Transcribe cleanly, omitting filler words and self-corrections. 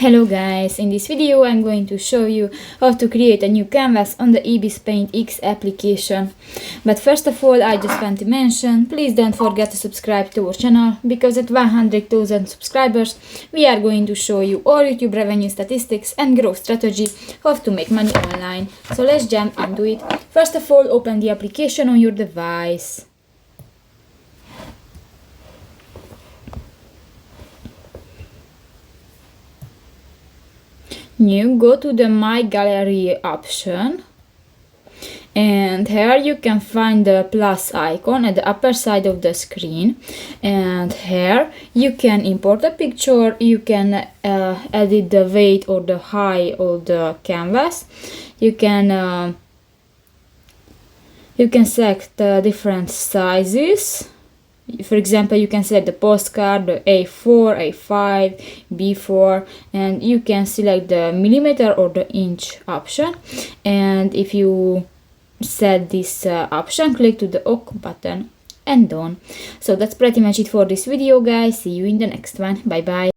Hello guys, in this video I'm going to show you how to create a new canvas on the Ibis Paint X application. But first of all, I just want to mention, please don't forget to subscribe to our channel, because at 100,000 subscribers we are going to show you all YouTube revenue statistics and growth strategy, how to make money online. So let's jump into it. First of all, open the application on your device. You go to the My Gallery option, and here you can find the plus icon at the upper side of the screen, and here you can import a picture, you can edit the weight or the height of the canvas, you can select different sizes. For example, you can select the postcard, the A4, A5, B4, and you can select the millimeter or the inch option. And if you set this option, click to the OK button and done. So that's pretty much it for this video, guys. See you in the next one. Bye bye.